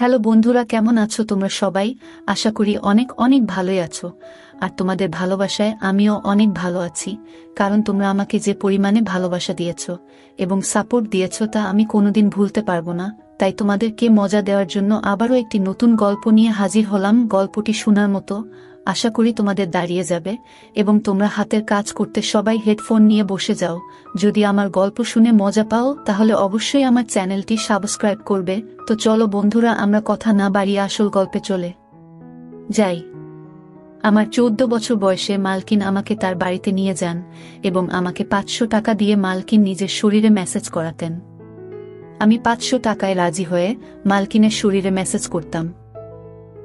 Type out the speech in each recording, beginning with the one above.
Hello বন্ধুরা, কেমন আছো তোমরা সবাই? আশা করি অনেক অনেক ভালোই আছো। আর তোমাদের ভালোবাসায় আমিও অনেক ভালো আছি, কারণ তোমরা আমাকে যে পরিমাণে ভালোবাসা দিয়েছো এবং সাপোর্ট দিয়েছো তা আমি কোনোদিন ভুলতে পারবো না। তাই তোমাদেরকে মজা দেওয়ার জন্য আবারও একটি নতুন গল্প নিয়ে হাজির হলাম। গল্পটি শোনার মতো, আশা করি তোমাদের দাঁড়িয়ে যাবে এবং তোমরা হাতের কাজ করতে সবাই হেডফোন নিয়ে বসে যাও। যদি আমার গল্প শুনে মজা পাও তাহলে অবশ্যই আমার চ্যানেলটি সাবস্ক্রাইব করবে। তো চলো বন্ধুরা, আমরা কথা না বাড়িয়ে আসল গল্পে চলে যাই। আমার 14 বছর বয়সে মালকিন আমাকে তার বাড়িতে নিয়ে যান এবং আমাকে 500 টাকা দিয়ে মালকিন নিজের শরীরে ম্যাসেজ করাতেন। আমি 500 টাকায় রাজি হয়ে মালকিনের শরীরে ম্যাসেজ করতাম।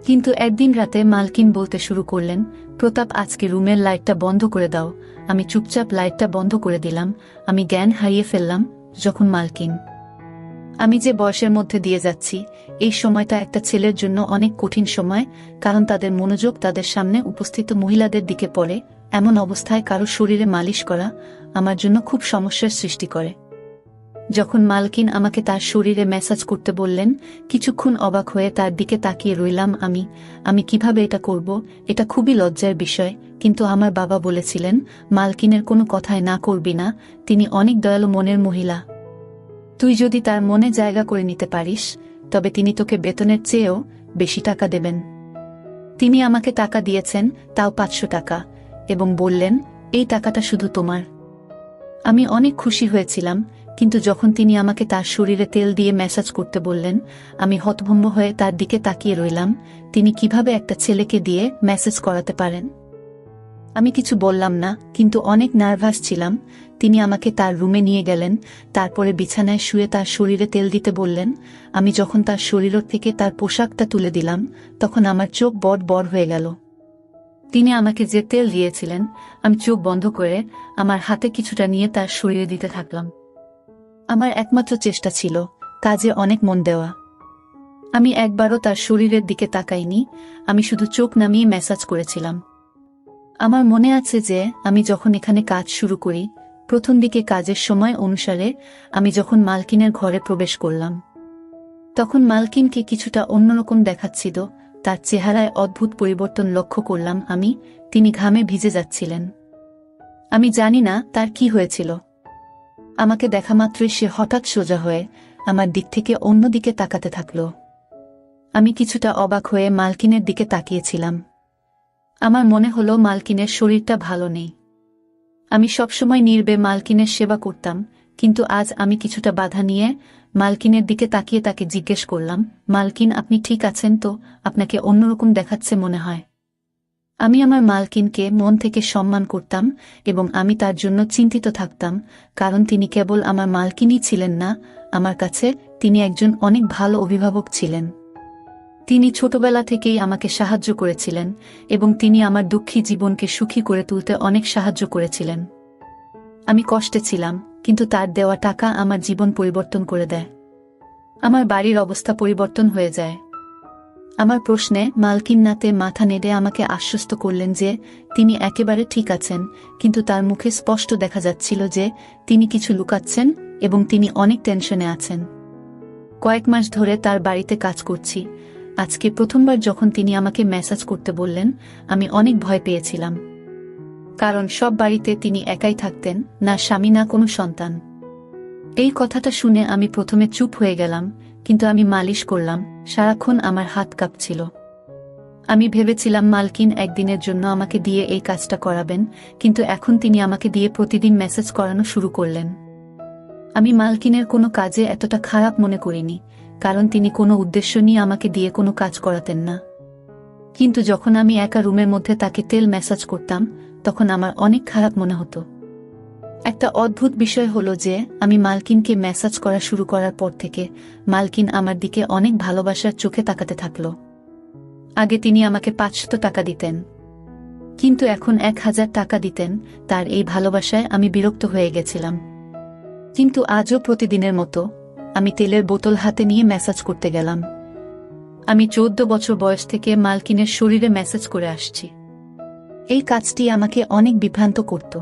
কিন্তু একদিন রাতে মালকিন বলতে শুরু করলেন, প্রতাপ, আজকে রুমের লাইটটা বন্ধ করে দাও। আমি চুপচাপ লাইটটা বন্ধ করে দিলাম। আমি জ্ঞান হারিয়ে ফেললাম যখন মালকিন, আমি যে বয়সের মধ্যে দিয়ে যাচ্ছি, এই সময়টা একটা ছেলের জন্য অনেক কঠিন সময়, কারণ তাদের মনোযোগ তাদের সামনে উপস্থিত মহিলাদের দিকে পড়ে। এমন অবস্থায় কারো শরীরে মালিশ করা আমার জন্য খুব সমস্যার সৃষ্টি করে। যখন মালকিন আমাকে তার শরীরে ম্যাসাজ করতে বললেন, কিছুক্ষণ অবাক হয়ে তার দিকে তাকিয়ে রইলাম। আমি কিভাবে এটা করব? এটা খুবই লজ্জার বিষয়। কিন্তু আমার বাবা বলেছিলেন, মালকিনের কোনো কথায় না করবি না, তিনি অনেক দয়ালু মনের মহিলা। তুই যদি তার মনে জায়গা করে নিতে পারিস তবে তিনি তোকে বেতনের চেয়েও বেশি টাকা দেবেন। তিনি আমাকে টাকা দিয়েছেন, তাও 500 টাকা, এবং বললেন, এই টাকাটা শুধু তোমার। আমি অনেক খুশি হয়েছিলাম, কিন্তু যখন তিনি আমাকে তার শরীরে তেল দিয়ে ম্যাসাজ করতে বললেন, আমি হতভম্ব হয়ে তার দিকে তাকিয়ে রইলাম। তিনি কিভাবে একটা ছেলেকে দিয়ে ম্যাসাজ করাতে পারেন? আমি কিছু বললাম না, কিন্তু অনেক নার্ভাস ছিলাম। তিনি আমাকে তার রুমে নিয়ে গেলেন, তারপরে বিছানায় শুয়ে তার শরীরে তেল দিতে বললেন। আমি যখন তার শরীর থেকে তার পোশাকটা তুলে দিলাম, তখন আমার চোখ বড় বড় হয়ে গেল। তিনি আমাকে যে তেল দিয়েছিলেন, আমি চোখ বন্ধ করে আমার হাতে কিছুটা নিয়ে তার শরীরে দিতে থাকলাম। আমার একমাত্র চেষ্টা ছিল কাজে অনেক মন দেওয়া। আমি একবারও তার শরীরের দিকে তাকাইনি, আমি শুধু চোখ নামিয়ে ম্যাসাজ করেছিলাম। আমার মনে আছে যে আমি যখন এখানে কাজ শুরু করি, প্রথম দিকে কাজের সময় অনুসারে আমি যখন মালকিনের ঘরে প্রবেশ করলাম, তখন মালকিনকে কিছুটা অন্যরকম দেখাচ্ছিল। তার চেহারায় অদ্ভুত পরিবর্তন লক্ষ্য করলাম আমি। তিনি ঘামে ভিজে যাচ্ছিলেন। আমি জানি না তার কি হয়েছিল। আমাকে দেখা মাত্রই সে হঠাৎ সোজা হয়ে আমার দিক থেকে অন্যদিকে তাকাতে থাকল। আমি কিছুটা অবাক হয়ে মালকিনের দিকে তাকিয়েছিলাম। আমার মনে হলো মালকিনের শরীরটা ভালো নেই। আমি সবসময় নীরবে মালকিনের সেবা করতাম, কিন্তু আজ আমি কিছুটা বাধা নিয়ে মালকিনের দিকে তাকিয়ে তাকে জিজ্ঞেস করলাম, মালকিন, আপনি ঠিক আছেন তো? আপনাকে অন্যরকম দেখাচ্ছে মনে হয়। আমি আমার মালকিনকে মন থেকে সম্মান করতাম এবং আমি তার জন্য চিন্তিত থাকতাম, কারণ তিনি কেবল আমার মালকিনই ছিলেন না, আমার কাছে তিনি একজন অনেক ভালো অভিভাবক ছিলেন। তিনি ছোটবেলা থেকেই আমাকে সাহায্য করেছিলেন এবং তিনি আমার দুঃখী জীবনকে সুখী করে তুলতে অনেক সাহায্য করেছিলেন। আমি কষ্টে ছিলাম, কিন্তু তার দেওয়া টাকা আমার জীবন পরিবর্তন করে দেয়। আমার বাড়ির অবস্থা পরিবর্তন হয়ে যায়। আমার প্রশ্নে মালকিন নাতে মাথা নেড়ে আমাকে আশ্বস্ত করলেন যে তিনি একেবারে ঠিক আছেন, কিন্তু তার মুখে স্পষ্ট দেখা যাচ্ছিল যে তিনি কিছু লুকাচ্ছেন এবং তিনি অনেক টেনশনে আছেন। কয়েক মাস ধরে তার বাড়িতে কাজ করছি। আজকে প্রথমবার যখন তিনি আমাকে ম্যাসাজ করতে বললেন, আমি অনেক ভয় পেয়েছিলাম, কারণ সব বাড়িতে তিনি একাই থাকতেন, না স্বামী না কোনো সন্তান। এই কথাটা শুনে আমি প্রথমে চুপ হয়ে গেলাম, কিন্তু আমি মালিশ করলাম, সারাক্ষণ আমার হাত কাঁপছিল। আমি ভেবেছিলাম মালকিন একদিনের জন্য আমাকে দিয়ে এই কাজটা করাবেন, কিন্তু এখন তিনি আমাকে দিয়ে প্রতিদিন মেসেজ করানো শুরু করলেন। আমি মালকিনের কোনো কাজে এতটা খারাপ মনে করিনি, কারণ তিনি কোনো উদ্দেশ্য নিয়ে আমাকে দিয়ে কোনো কাজ করাতেন না। কিন্তু যখন আমি একা রুমের মধ্যে তাকে তেল ম্যাসাজ করতাম, তখন আমার অনেক খারাপ মনে হতো। একটা অদ্ভুত বিষয় হলো যে আমি মালকিনকে ম্যাসাজ করা শুরু করার পর থেকে মালকিন আমার দিকে অনেক ভালোবাসার চোখে তাকাতে থাকল। আগে তিনি আমাকে 500 টাকা দিতেন, কিন্তু এখন 1000 টাকা দিতেন। তার এই ভালোবাসায় আমি বিরক্ত হয়ে গেছিলাম। কিন্তু আজও প্রতিদিনের মতো আমি তেলের বোতল হাতে নিয়ে ম্যাসাজ করতে গেলাম। আমি 14 বছর বয়স থেকে মালকিনের শরীরে ম্যাসাজ করে আসছি। এই কাজটি আমাকে অনেক বিভ্রান্ত করত।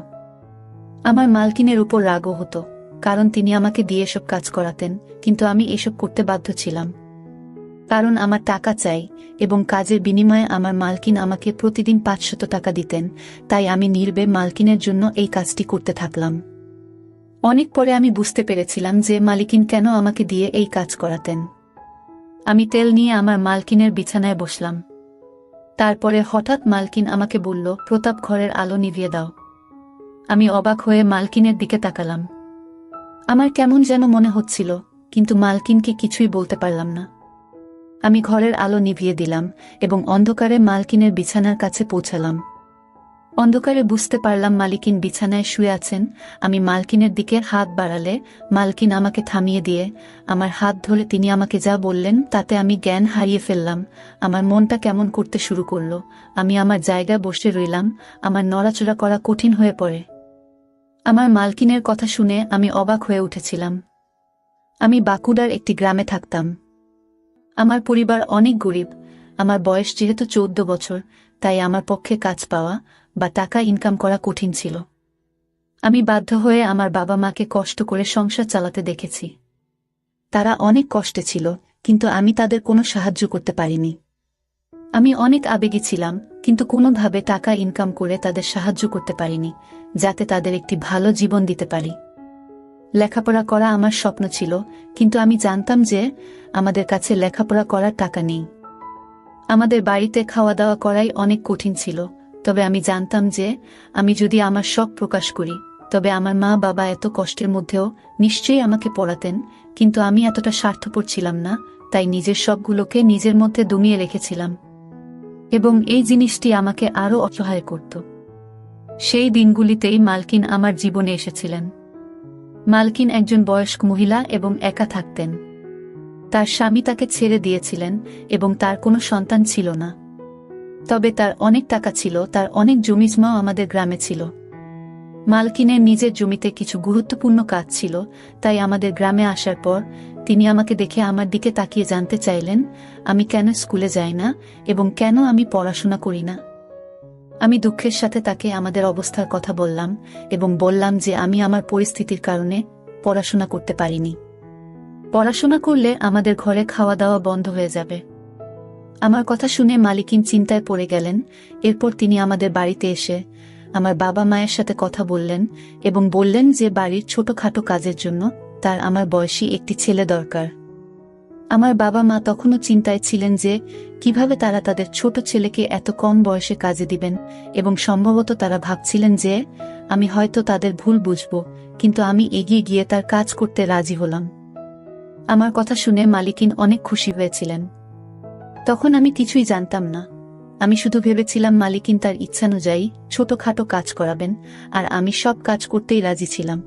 আমার মালকিনের উপর রাগও হতো, কারণ তিনি আমাকে দিয়ে এসব কাজ করাতেন, কিন্তু আমি এসব করতে বাধ্য ছিলাম। কারণ আমার টাকা চাই এবং কাজের বিনিময়ে আমার মালকিন আমাকে প্রতিদিন 500 টাকা দিতেন, তাই আমি নির্বে মালকিনের জন্য এই কাজটি করতে থাকলাম। অনেক পরে আমি বুঝতে পেরেছিলাম যে মালিকিন কেন আমাকে দিয়ে এই কাজ করাতেন। আমি তেল নিয়ে আমার মালকিনের বিছানায় বসলাম। তারপরে হঠাৎ মালকিন আমাকে বলল, প্রতাপ, ঘরের আলো নিভিয়ে দাও। আমি অবাক হয়ে মালকিনের দিকে তাকালাম। আমার কেমন যেন মনে হচ্ছিল, কিন্তু মালকিনকে কিছুই বলতে পারলাম না। আমি ঘরের আলো নিভিয়ে দিলাম এবং অন্ধকারে মালকিনের বিছানার কাছে পৌঁছালাম। অন্ধকারে বুঝতে পারলাম মালকিন বিছানায় শুয়ে আছেন। আমি মালকিনের দিকে হাত বাড়ালে মালকিন আমাকে থামিয়ে দিয়ে আমার হাত ধরে তিনি আমাকে যা বললেন তাতে আমি জ্ঞান হারিয়ে ফেললাম। আমার মনটা কেমন করতে শুরু করলো। আমি আমার জায়গায় বসে রইলাম, আমার নড়াচড়া করা কঠিন হয়ে পড়ে। আমার মালকিনের কথা শুনে আমি অবাক হয়ে উঠেছিলাম। আমি বাঁকুড়ার একটি গ্রামে থাকতাম। আমার পরিবার অনেক গরিব। আমার বয়স যেহেতু 14 বছর, তাই আমার পক্ষে কাজ পাওয়া বা টাকা ইনকাম করা কঠিন ছিল। আমি বাধ্য হয়ে আমার বাবা মাকে কষ্ট করে সংসার চালাতে দেখেছি। তারা অনেক কষ্টে ছিল, কিন্তু আমি তাদের কোনো সাহায্য করতে পারিনি। আমি অনেক আবেগী ছিলাম, কিন্তু কোনোভাবে টাকা ইনকাম করে তাদের সাহায্য করতে পারিনি, যাতে তাদের একটি ভালো জীবন দিতে পারি। লেখাপড়া করা আমার স্বপ্ন ছিল, কিন্তু আমি জানতাম যে আমাদের কাছে লেখাপড়া করার টাকা নেই। আমাদের বাড়িতে খাওয়া দাওয়া করাই অনেক কঠিন ছিল। তবে আমি জানতাম যে আমি যদি আমার শখ প্রকাশ করি, তবে আমার মা বাবা এত কষ্টের মধ্যেও নিশ্চয়ই আমাকে পড়াতেন। কিন্তু আমি এতটা স্বার্থপর ছিলাম না, তাই নিজের শখগুলোকে নিজের মধ্যে দমিয়ে রেখেছিলাম। এবং এই জিনিসটি আমাকে আরও অসহায় করত। সেই দিনগুলিতেই মালকিন আমার জীবনে এসেছিলেন। মালকিন একজন বয়স্ক মহিলা এবং একা থাকতেন। তার স্বামী তাকে ছেড়ে দিয়েছিলেন এবং তার কোনো সন্তান ছিল না। তবে তার অনেক টাকা ছিল, তার অনেক জমিজমাও আমাদের গ্রামে ছিল। মালকিনের নিজের জমিতে কিছু গুরুত্বপূর্ণ কাজ ছিল, তাই আমাদের গ্রামে আসার পর তিনি আমাকে দেখে আমার দিকে তাকিয়ে জানতে চাইলেন আমি কেন স্কুলে যাই না এবং কেন আমি পড়াশোনা করি না। আমি দুঃখের সাথে তাকে আমাদের অবস্থার কথা বললাম এবং বললাম যে আমি আমার পরিস্থিতির কারণে পড়াশোনা করতে পারিনি। পড়াশোনা করলে আমাদের ঘরে খাওয়া দাওয়া বন্ধ হয়ে যাবে। আমার কথা শুনে মালিকিন চিন্তায় পড়ে গেলেন। এরপর তিনি আমাদের বাড়িতে এসে আমার বাবা মায়ের সাথে কথা বললেন এবং বললেন যে বাড়ির ছোটখাটো কাজের জন্য তার আমার বয়সী একটি ছেলে দরকার। আমার বাবা মা তখনও চিন্তায় ছিলেন যে কিভাবে তারা তাদের ছোট ছেলেকে এত কম বয়সে কাজে দিবেন, এবং সম্ভবত তারা ভাবছিলেন যে আমি হয়তো তাদের ভুল বুঝব, কিন্তু আমি এগিয়ে গিয়ে তার কাজ করতে রাজি হলাম। আমার কথা শুনে মালিকিন অনেক খুশি হয়েছিলেন। তখন আমি কিছুই জানতাম না। আমি শুধু ভেবেছিলাম মালিকিন তার ইচ্ছানুযায়ী ছোটখাটো কাজ করাবেন, আর আমি সব কাজ করতেই রাজি ছিলাম।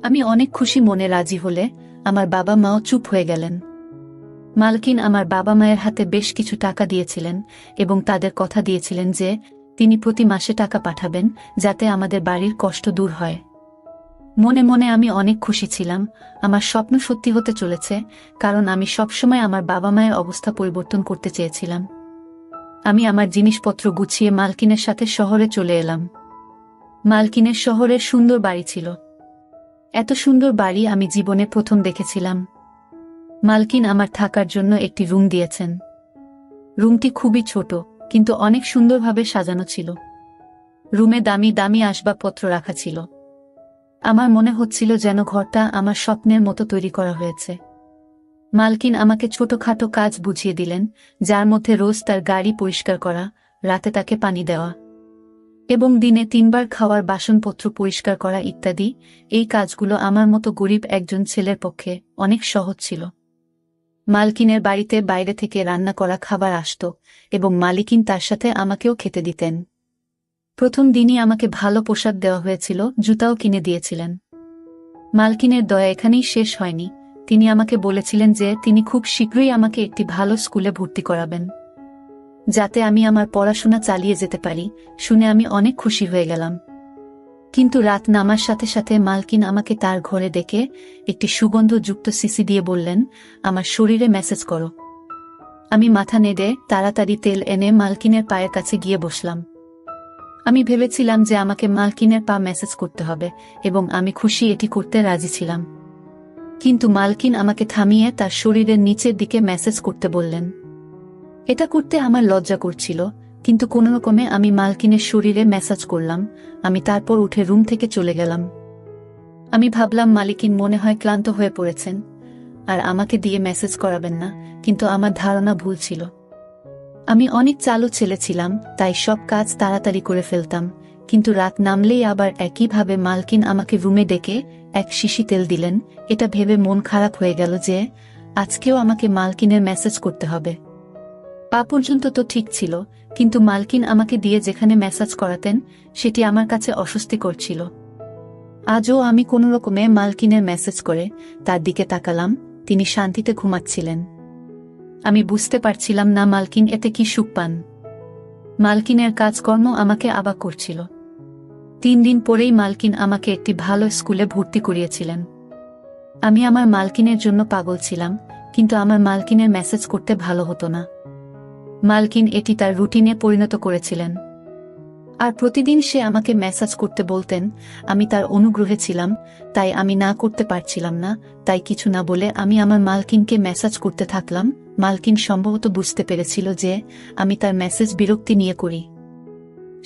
আমি অনেক খুশি মনে রাজি হলে আমার বাবা মাও চুপ হয়ে গেলেন। মালকিন আমার বাবা মায়ের হাতে বেশ কিছু টাকা দিয়েছিলেন এবং তাদের কথা দিয়েছিলেন যে তিনি প্রতি মাসে টাকা পাঠাবেন, যাতে আমাদের বাড়ির কষ্ট দূর হয়। মনে মনে আমি অনেক খুশি ছিলাম। আমার স্বপ্ন সত্যি হতে চলেছে, কারণ আমি সবসময় আমার বাবা মায়ের অবস্থা পরিবর্তন করতে চেয়েছিলাম। আমি আমার জিনিসপত্র গুছিয়ে মালকিনের সাথে শহরে চলে এলাম। মালকিনের শহরের সুন্দর বাড়ি ছিল। এত সুন্দর বাড়ি আমি জীবনে প্রথম দেখেছিলাম। মালকিন আমার থাকার জন্য একটি রুম দিয়েছেন। রুমটি খুবই ছোট, কিন্তু অনেক সুন্দরভাবে সাজানো ছিল। রুমে দামি দামি আসবাবপত্র রাখা ছিল। আমার মনে হচ্ছিল যেন ঘরটা আমার স্বপ্নের মতো তৈরি করা হয়েছে। মালকিন আমাকে ছোটখাটো কাজ বুঝিয়ে দিলেন, যার মধ্যে রোজ তার গাড়ি পরিষ্কার করা, রাতে তাকে পানি দেওয়া এবং দিনে 3 বার খাওয়ার বাসনপত্র পরিষ্কার করা ইত্যাদি। এই কাজগুলো আমার মতো গরিব একজন ছেলের পক্ষে অনেক সহজ ছিল। মালকিনের বাড়িতে বাইরে থেকে রান্না করা খাবার আসত এবং মালিকিন তার সাথে আমাকেও খেতে দিতেন। প্রথম দিনই আমাকে ভালো পোশাক দেওয়া হয়েছিল, জুতাও কিনে দিয়েছিলেন। মালকিনের দয়া এখানেই শেষ হয়নি। তিনি আমাকে বলেছিলেন যে তিনি খুব শীঘ্রই আমাকে একটি ভালো স্কুলে ভর্তি করাবেন, যাতে আমি আমার পড়াশোনা চালিয়ে যেতে পারি। শুনে আমি অনেক খুশি হয়ে গেলাম। কিন্তু রাত নামার সাথে সাথে মালকিন আমাকে তার ঘরে ডেকে একটি সুগন্ধযুক্ত সিসি দিয়ে বললেন, আমার শরীরে মেসেজ করো। আমি মাথা নেড়ে তাড়াতাড়ি তেল এনে মালকিনের পায়ের কাছে গিয়ে বসলাম। আমি ভেবেছিলাম যে আমাকে মালকিনের পা মেসেজ করতে হবে, এবং আমি খুশি এটি করতে রাজি ছিলাম। কিন্তু মালকিন আমাকে থামিয়ে তার শরীরের নিচের দিকে মেসেজ করতে বললেন। এটা করতে আমার লজ্জা করছিল, কিন্তু কোনোরকমে আমি মালকিনের শরীরে মেসাজ করলাম। আমি তারপর উঠে রুম থেকে চলে গেলাম। আমি ভাবলাম মালকিন মনে হয় ক্লান্ত হয়ে পড়েছেন আর আমাকে দিয়ে মেসেজ করাবেন না, কিন্তু আমার ধারণা ভুল ছিল। আমি অনেক চালু ছেলে ছিলাম, তাই সব কাজ তাড়াতাড়ি করে ফেলতাম, কিন্তু রাত নামলেই আবার একইভাবে মালকিন আমাকে রুমে ডেকে এক শিশি তেল দিলেন। এটা ভেবে মন খারাপ হয়ে গেল যে আজকেও আমাকে মালকিনের মেসেজ করতে হবে। পা পর্যন্ত তো ঠিক ছিল, কিন্তু মালকিন আমাকে দিয়ে যেখানে মেসেজ করাতেন সেটি আমার কাছে অস্বস্তিকর ছিল। আজও আমি কোনোরকমে মালকিনের মেসেজ করে তার দিকে তাকালাম। তিনি শান্তিতে ঘুমাচ্ছিলেন। আমি বুঝতে পারছিলাম না মালকিন এতে কি সুখ পান। মালকিনের কাজকর্ম আমাকে অবাক করছিল। 3 দিন পরেই মালকিন আমাকে একটি ভালো স্কুলে ভর্তি করিয়েছিলেন। আমি আমার মালকিনের জন্য পাগল ছিলাম, কিন্তু আমার মালকিনের মেসেজ করতে ভালো হতো না। মালকিন এটি তার রুটিনে পরিণত করেছিলেন, আর প্রতিদিন সে আমাকে মেসেজ করতে বলতেন। আমি তার অনুগ্রহে ছিলাম, তাই আমি না করতে পারছিলাম না। তাই কিছু না বলে আমি আমার মালকিনকে মেসেজ করতে থাকলাম। মালকিন সম্ভবত বুঝতে পেরেছিল যে আমি তার মেসেজ বিরক্তি নিয়ে করি।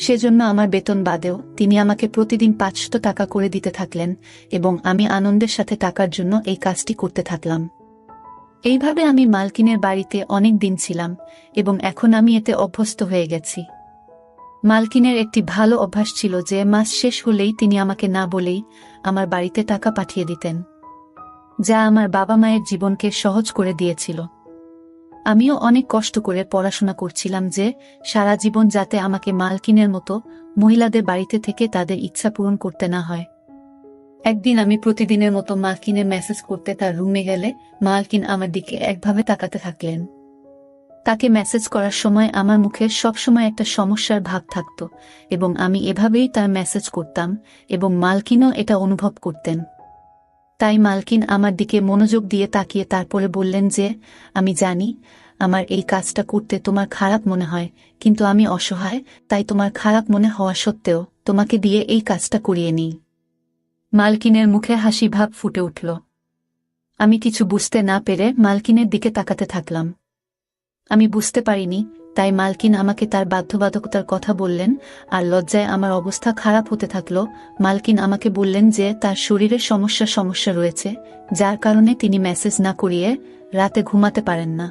সেজন্য আমার বেতন বাদেও তিনি আমাকে প্রতিদিন 500 টাকা করে দিতে থাকলেন, এবং আমি আনন্দের সাথে টাকার জন্য এই কাজটি করতে থাকলাম। এইভাবে আমি মালকিনের বাড়িতে অনেক দিন ছিলাম, এবং এখন আমি এতে অভ্যস্ত হয়ে গেছি। মালকিনের একটি ভালো অভ্যাস ছিল যে মাস শেষ হলেই তিনি আমাকে না বলেই আমার বাড়িতে টাকা পাঠিয়ে দিতেন, যা আমার বাবা মায়ের জীবনকে সহজ করে দিয়েছিল। আমিও অনেক কষ্ট করে পড়াশোনা করছিলাম যে সারা জীবন যাতে আমাকে মালকিনের মতো মহিলাদের বাড়িতে থেকে তাদের ইচ্ছা পূরণ করতে না হয়। একদিন আমি প্রতিদিনের মতো মালকিনের মেসেজ করতে তার রুমে গেলে মালকিন আমার দিকে একভাবে তাকাতে থাকলেন। তাকে মেসেজ করার সময় আমার মুখে সবসময় একটা সমস্যার ভাব থাকত, এবং আমি এভাবেই তার মেসেজ করতাম, এবং মালকিনও এটা অনুভব করতেন। তাই মালকিন আমার দিকে মনোযোগ দিয়ে তাকিয়ে তারপরে বললেন যে আমি জানি আমার এই কাজটা করতে তোমার খারাপ মনে হয়, কিন্তু আমি অসহায়, তাই তোমার খারাপ মনে হওয়া সত্ত্বেও তোমাকে দিয়ে এই কাজটা করিয়ে নিই। মালকিনের মুখে হাসি ভাব ফুটে উঠল। আমি কিছু বুঝতে না পেরে মালকিনের দিকে তাকাতে থাকলাম। আমি বুঝতে পারিনি, তাই মালকিন আমাকে তার বাধ্যবাধকতার কথা বললেন, আর লজ্জায় আমার অবস্থা খারাপ হতে থাকল। মালকিন আমাকে বললেন যে তার শরীরে সমস্যা রয়েছে, যার কারণে তিনি মেসেজ না করিয়ে রাতে ঘুমাতে পারেন না।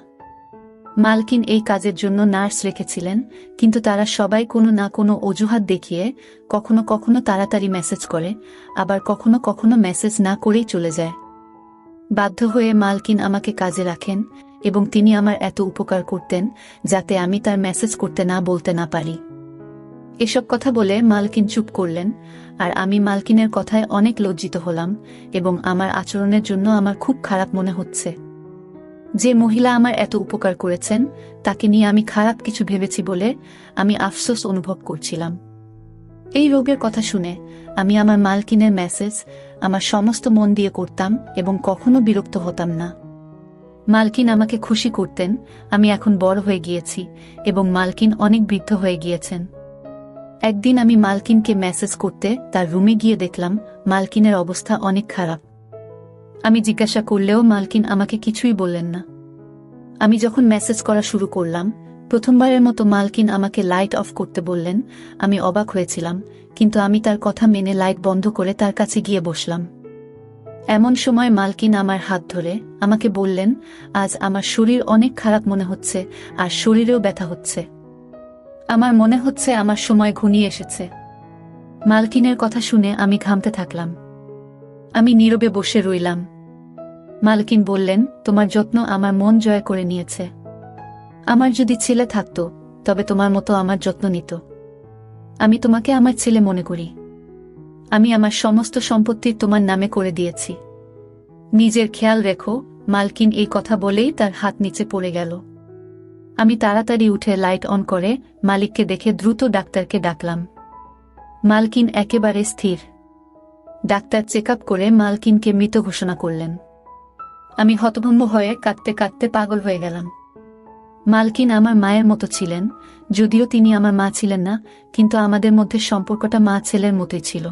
মালকিন এই কাজের জন্য নার্স রেখেছিলেন, কিন্তু তারা সবাই কোনো না কোনো অজুহাত দেখিয়ে কখনো কখনো তাড়াতাড়ি মেসেজ করে, আবার কখনো কখনো মেসেজ না করেই চলে যায়। বাধ্য হয়ে মালকিন আমাকে কাজে রাখেন, এবং তিনি আমার এত উপকার করতেন যাতে আমি তার মেসেজ করতে না বলতে না পারি। এসব কথা বলে মালকিন চুপ করলেন, আর আমি মালকিনের কথায় অনেক লজ্জিত হলাম, এবং আমার আচরণের জন্য আমার খুব খারাপ মনে হচ্ছে। যে মহিলা আমার এত উপকার করেছেন তাকে নিয়ে আমি খারাপ কিছু ভেবেছি বলে আমি আফসোস অনুভব করছিলাম। এই রোগের কথা শুনে আমি আমার মালকিনের মেসেজ আমার সমস্ত মন দিয়ে করতাম, এবং কখনো বিরক্ত হতাম না। মালকিন আমাকে খুশি করতেন। আমি এখন বড় হয়ে গিয়েছি, এবং মালকিন অনেক বৃদ্ধ হয়ে গিয়েছেন। একদিন আমি মালকিনকে মেসেজ করতে তার রুমে গিয়ে দেখলাম মালকিনের অবস্থা অনেক খারাপ। আমি জিজ্ঞাসা করলেও মালকিন আমাকে কিছুই বললেন না। আমি যখন মেসেজ করা শুরু করলাম, প্রথমবারের মতো মালকিন আমাকে লাইট অফ করতে বললেন। আমি অবাক হয়েছিলাম, কিন্তু আমি তার কথা মেনে লাইট বন্ধ করে তার কাছে গিয়ে বসলাম। এমন সময় মালকিন আমার হাত ধরে আমাকে বললেন, আজ আমার শরীর অনেক খারাপ মনে হচ্ছে, আর শরীরেও ব্যথা হচ্ছে। আমার মনে হচ্ছে আমার সময় ঘনিয়ে এসেছে। মালকিনের কথা শুনে আমি ঘামতে থাকলাম। আমি নীরবে বসে রইলাম। মালকিন বললেন, তোমার যত্ন আমার মন জয় করে নিয়েছে। আমার যদি ছেলে থাকতো তবে তোমার মতো আমার যত্ন নিত। আমি তোমাকে আমার ছেলে মনে করি। আমি আমার সমস্ত সম্পত্তি তোমার নামে করে দিয়েছি। নিজের খেয়াল রেখো। মালকিন এই কথা বলেই তার হাত নিচে পড়ে গেল। আমি তাড়াতাড়ি উঠে লাইট অন করে মালিককে দেখে দ্রুত ডাক্তারকে ডাকলাম। মালকিন একেবারে স্থির। ডাক্তার চেক আপ করে মালকিনকে মৃত ঘোষণা করলেন। আমি হতভম্ব হয়ে কাঁদতে কাঁদতে পাগল হয়ে গেলাম। মালকিন আমার মায়ের মতো ছিলেন, যদিও তিনি আমার মা ছিলেন না, কিন্তু আমাদের মধ্যে সম্পর্কটা মা ছেলের মতোই ছিল।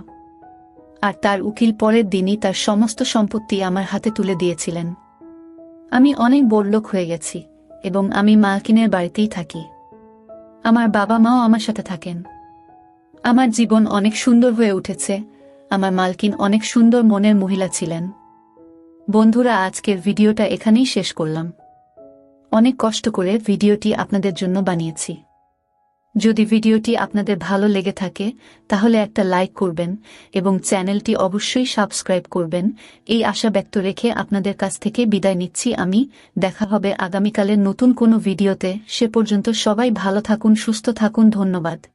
আর তার উকিল পরের দিনই তার সমস্ত সম্পত্তি আমার হাতে তুলে দিয়েছিলেন। আমি অনেক বড়লোক হয়ে গেছি এবং আমি মালকিনের বাড়িতেই থাকি। আমার বাবা মাও আমার সাথে থাকেন। আমার জীবন অনেক সুন্দর হয়ে উঠেছে। আমার মালকিন অনেক সুন্দর মনের মহিলা ছিলেন। বন্ধুরা, আজকের ভিডিওটা এখানেই শেষ করলাম। অনেক কষ্ট করে ভিডিওটি আপনাদের জন্য বানিয়েছি। যদি ভিডিওটি আপনাদের ভালো লেগে থাকে তাহলে একটা লাইক করবেন এবং চ্যানেলটি অবশ্যই সাবস্ক্রাইব করবেন। এই আশা ব্যক্ত রেখে আপনাদের কাছ থেকে বিদায় নিচ্ছি আমি। দেখা হবে আগামীকালের নতুন কোনো ভিডিওতে। সে পর্যন্ত সবাই ভালো থাকুন, সুস্থ থাকুন। ধন্যবাদ।